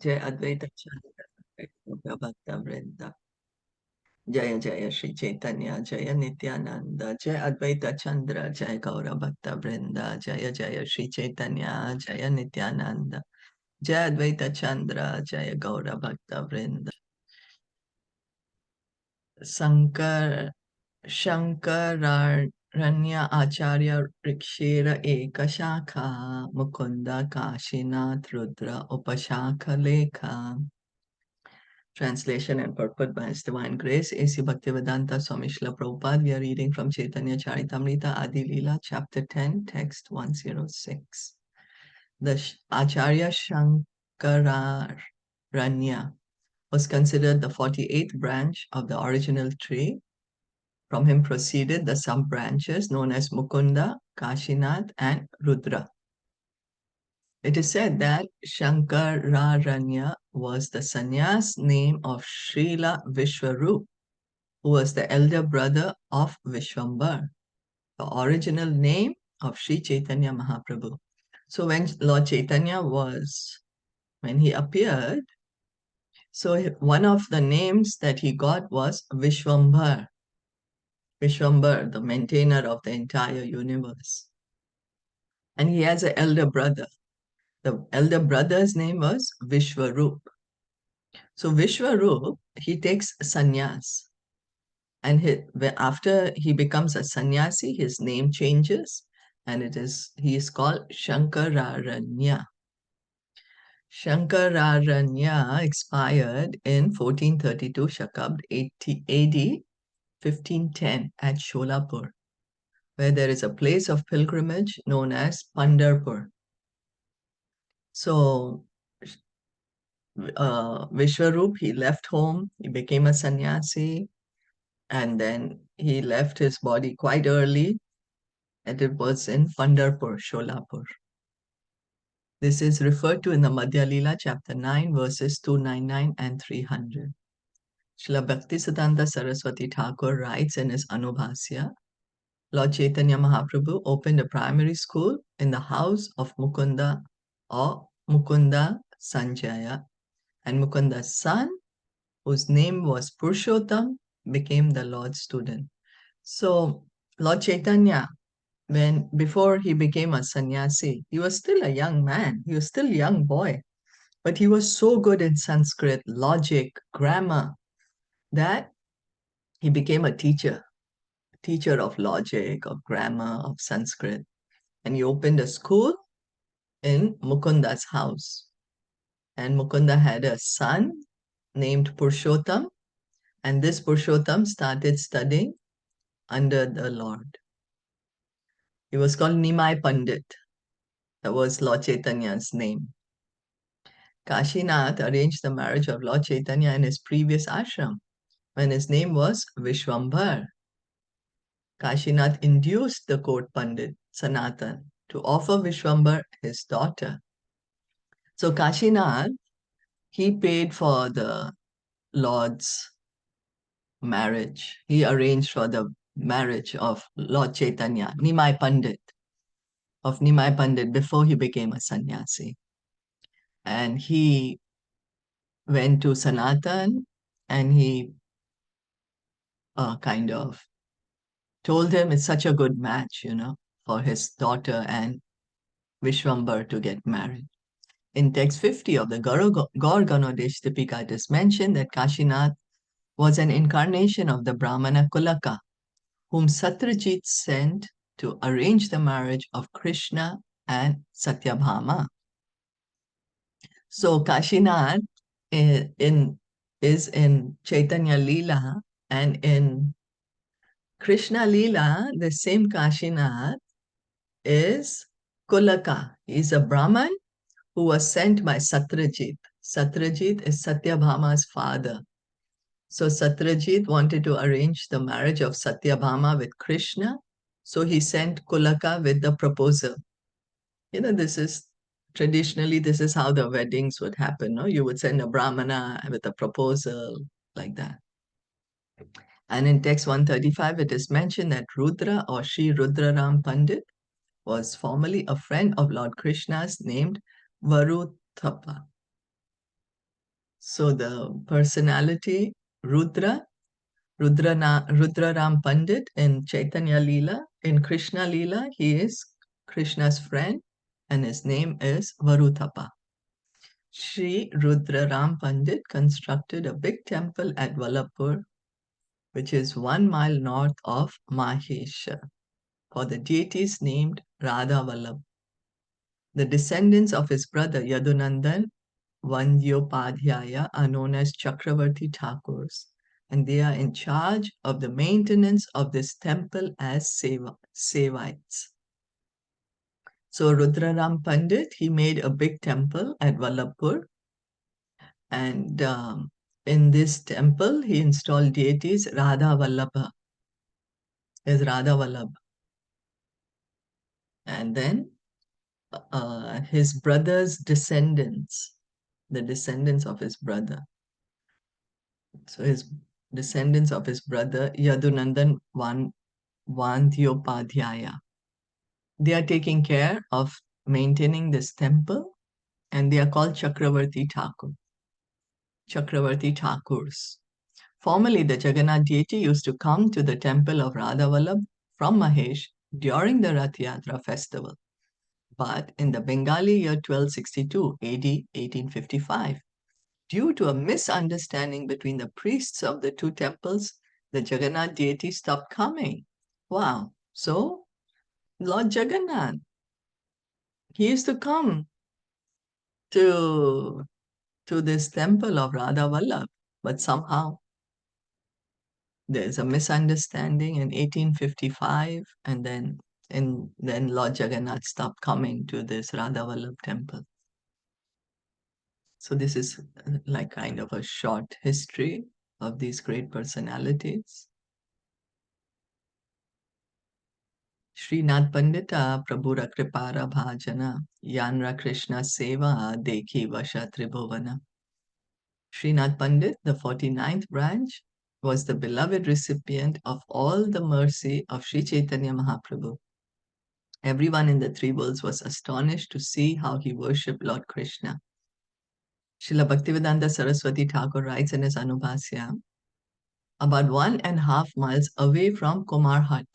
Jai Advaita Chandra Bhakta Vrinda. Jaya Jaya Shri Chaitanya Jaya Nityananda Jaya Advaita Chandra Jaya Gaura Bhakta Vrinda Jaya Jaya Shri Chaitanya Jaya Nityananda Jaya Advaita Chandra Jaya Gaura Bhakta Vrinda. Shankararanya Acharya Rikshera Eka Shakha Mukunda Kashinath Rudra Upashakha Lekha. Translation and purport by His Divine Grace, A.C. Bhaktivedanta Swami Srila Prabhupada. We are reading from Caitaniya Caritamita Adi Leela, Chapter 10, Text 106. The Acharya Shankararanya was considered the 48th branch of the original tree. From him proceeded the sub-branches known as Mukunda, Kashinath, and Rudra. It is said that Shankararanya was the sannyas name of Srila Vishwarup, who was the elder brother of Vishwambar, the original name of Sri Chaitanya Mahaprabhu. So when Lord Chaitanya when he appeared, so one of the names that he got was Vishwambar. Vishwambar, the maintainer of the entire universe. And he has an elder brother. The elder brother's name was Vishwarup. So Vishwarup, he takes sannyas. And after he becomes a sannyasi, his name changes, and he is called Shankararanya. Shankararanya expired in 1432 Shakabd AD 1510 at Sholapur, where there is a place of pilgrimage known as Pandharpur. So Vishwarup, he left home, he became a sannyasi, and then he left his body quite early, and it was in Pandharpur, Sholapur. This is referred to in the Madhya Leela, chapter 9, verses 299 and 300. Srila Bhaktisiddhanta Saraswati Thakur writes in his Anubhasya, Lord Chaitanya Mahaprabhu opened a primary school in the house of Mukunda or Mukunda Sanjaya, and Mukunda's son, whose name was Purushottam, became the Lord's student. So Lord Chaitanya, before he became a sannyasi, he was still a young man, he was still a young boy, but he was so good in Sanskrit, logic, grammar, that he became a teacher of logic, of grammar, of Sanskrit. And he opened a school in Mukunda's house. And Mukunda had a son named Purushottam, and this Purushottam started studying under the Lord. He was called Nimai Pandit. That was Lord Chaitanya's name. Kashinath arranged the marriage of Lord Chaitanya in his previous ashram, when his name was Vishwambar. Kashinath induced the court Pandit, Sanatan, to offer Vishwambar his daughter. So Kashinath, he paid for the Lord's marriage. He arranged for the marriage of Lord Chaitanya, Nimai Pandit, before he became a sannyasi. And he went to Sanatan and he kind of told him it's such a good match, for his daughter and Vishwambar to get married. In text 50 of the Gaur Ganodesh Tipika, it is mentioned that Kashinath was an incarnation of the Brahmana Kulaka, whom Satyajit sent to arrange the marriage of Krishna and Satyabhama. So Kashinath is in Chaitanya Leela, and in Krishna Leela, the same Kashinath is Kulaka. He's a Brahman who was sent by Satyajit. Satyajit is Satyabhama's father. So Satyajit wanted to arrange the marriage of Satyabhama with Krishna. So he sent Kulaka with the proposal. Traditionally, this is how the weddings would happen. No? You would send a Brahmana with a proposal like that. And in text 135, it is mentioned that Rudra or Sri Rudraram Pandit was formerly a friend of Lord Krishna's named Varuthapa. So the personality, Rudra Ram Pandit in Chaitanya Leela. In Krishna Leela, he is Krishna's friend and his name is Varutapa. Sri Rudra Ram Pandit constructed a big temple at Vallabhpur, which is 1 mile north of Maheshwar, for the deities named Radha Vallabh. The descendants of his brother Yadunandan Vandyopadhyaya are known as Chakravarti Thakurs, and they are in charge of the maintenance of this temple as Sevites. So Rudraram Pandit, he made a big temple at Vallabhpur, and in this temple he installed deities. Radha Vallabha is Radha Vallabh, and then his brother's descendants, the descendants of his brother. So his descendants of his brother Yadunandan Vandyopadhyaya. They are taking care of maintaining this temple, and they are called Chakravarti Thakurs. Formerly, the Jagannath deity used to come to the temple of Radha Vallabh from Mahesh during the Rath Yatra festival. But in the Bengali year 1262 AD 1855, due to a misunderstanding between the priests of the two temples, the Jagannath deity stopped coming. Wow. So, Lord Jagannath, he used to come to, to this temple of Radha Vallabh, but somehow there's a misunderstanding in 1855, and then Lord Jagannath stopped coming to this Radha Vallabh temple. So this is like kind of a short history of these great personalities. Srinath Pandita Prabhura Kripara Bhajana Yanra Krishna Seva Dekhi Vasha Tribhuvana. Srinath Pandit, the 49th branch, was the beloved recipient of all the mercy of Sri Chaitanya Mahaprabhu. Everyone in the three worlds was astonished to see how he worshipped Lord Krishna. Srila Bhaktivedanta Saraswati Thakur writes in his Anubhasya, about 1.5 miles away from Kumarhat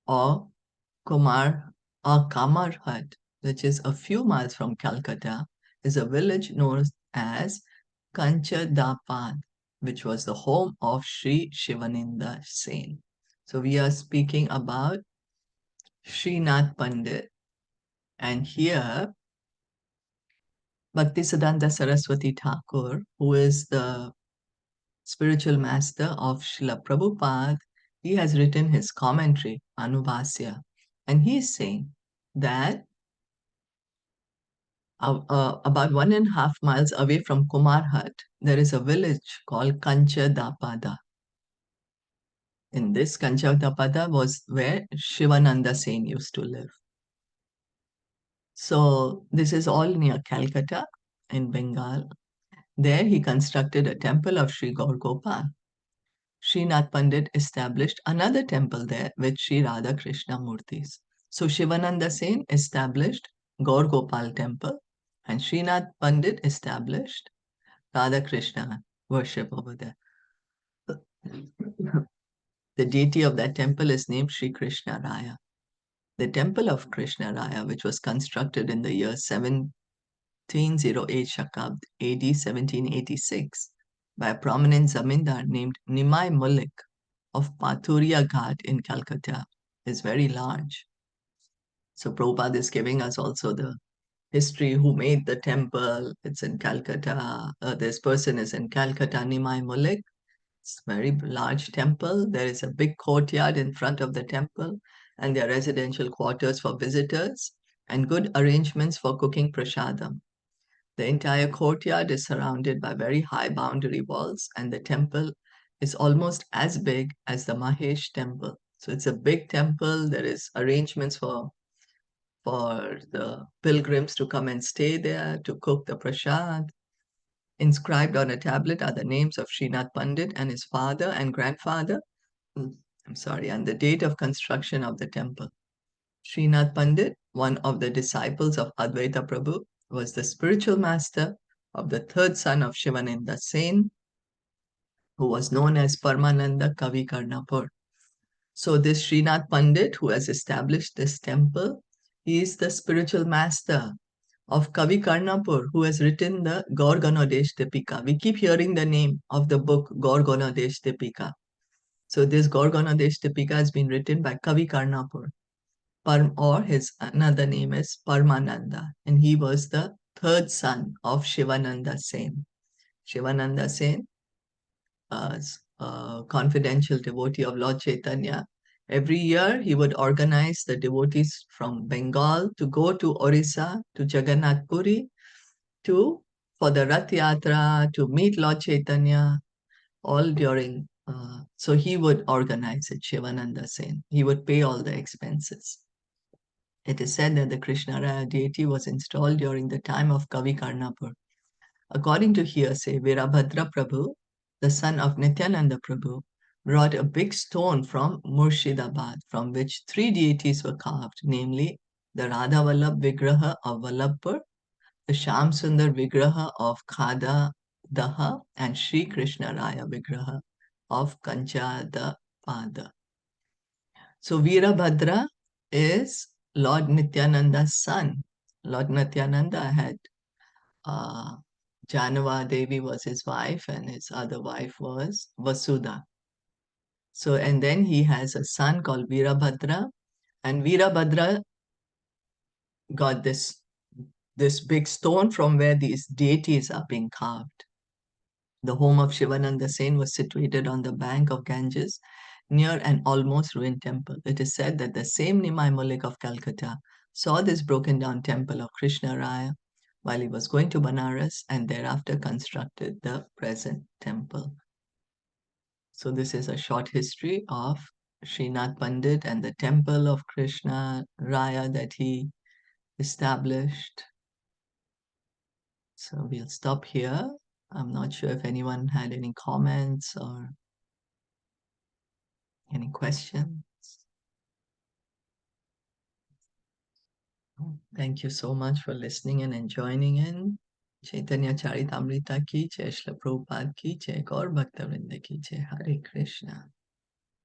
or Kamarhat, which is a few miles from Calcutta, is a village known as Kanchadapad, which was the home of Sri Shivananda Sen. So we are speaking about Srinath Pandit, and here Bhaktisiddhanta Saraswati Thakur, who is the spiritual master of Srila Prabhupada, he has written his commentary, Anubhasya, and he is saying that about 1.5 miles away from Kumarhat, there is a village called Kanchadapada. In this Kanchadapada was where Shivananda Sen used to live. So this is all near Calcutta in Bengal. There he constructed a temple of Sri Gaur Gopal. Srinath Pandit established another temple there with Sri Radha Krishna Murtis. So Shivananda Sen established Gaur Gopal temple, and Srinath Pandit established Radha Krishna worship over there. The deity of that temple is named Sri Krishna Raya. The temple of Krishna Raya, which was constructed in the year 1708 Shakabd, AD 1786, by a prominent zamindar named Nimai Mullik of Pathuria Ghat in Calcutta, is very large. So Prabhupada is giving us also the history, who made the temple. It's in Calcutta. This person is in Calcutta, Nimai Mullik. It's a very large temple. There is a big courtyard in front of the temple, and there are residential quarters for visitors and good arrangements for cooking prasadam. The entire courtyard is surrounded by very high boundary walls, and the temple is almost as big as the Mahesh temple. So it's a big temple. There is arrangements for the pilgrims to come and stay there to cook the prasad. Inscribed on a tablet are the names of Srinath Pandit and his father and grandfather. And the date of construction of the temple. Srinath Pandit, one of the disciples of Advaita Prabhu, was the spiritual master of the third son of Shivananda Sen, who was known as Paramananda Kavi Karnapur. So this Srinath Pandit, who has established this temple, he is the spiritual master of Kavi Karnapur, who has written the Gaur Ganodesh Dipika. We keep hearing the name of the book Gaur Ganodesh Dipika. So this Gaur Ganodesh Dipika has been written by Kavi Karnapur, or his another name is Paramananda, and he was the third son of Shivananda Sen. Shivananda Sen, a confidential devotee of Lord Chaitanya. Every year, he would organize the devotees from Bengal to go to Orissa, to Jagannath Puri, for the Rath Yatra, to meet Lord Chaitanya, all during. So he would organize it, Shivananda Sen. He would pay all the expenses. It is said that the Krishnaraya deity was installed during the time of Kavi Karnapur. According to hearsay, Virabhadra Prabhu, the son of Nityananda Prabhu, brought a big stone from Murshidabad, from which three deities were carved, namely the Radha Vallabh Vigraha of Vallabhpur, the Sham Sundar Vigraha of Khada Daha, and Sri Krishna Raya Vigraha of Kanchadapada. So Virabhadra is Lord Nityananda's son. Lord Nityananda had Janava Devi was his wife, and his other wife was Vasudha. So, and then he has a son called Virabhadra, and Virabhadra got this big stone from where these deities are being carved. The home of Shivananda Sen was situated on the bank of Ganges near an almost ruined temple. It is said that the same Nimai Mullik of Calcutta saw this broken down temple of Krishna Raya while he was going to Banaras and thereafter constructed the present temple. So this is a short history of Srinath Pandit and the temple of Krishna Raya that he established. So we'll stop here. I'm not sure if anyone had any comments or any questions. Thank you so much for listening and joining in. Caitanya Caritamrita ki jai, Srila Prabhupada ki jai, Gaur Bhakta Vrinda ki jai. Hare Krishna.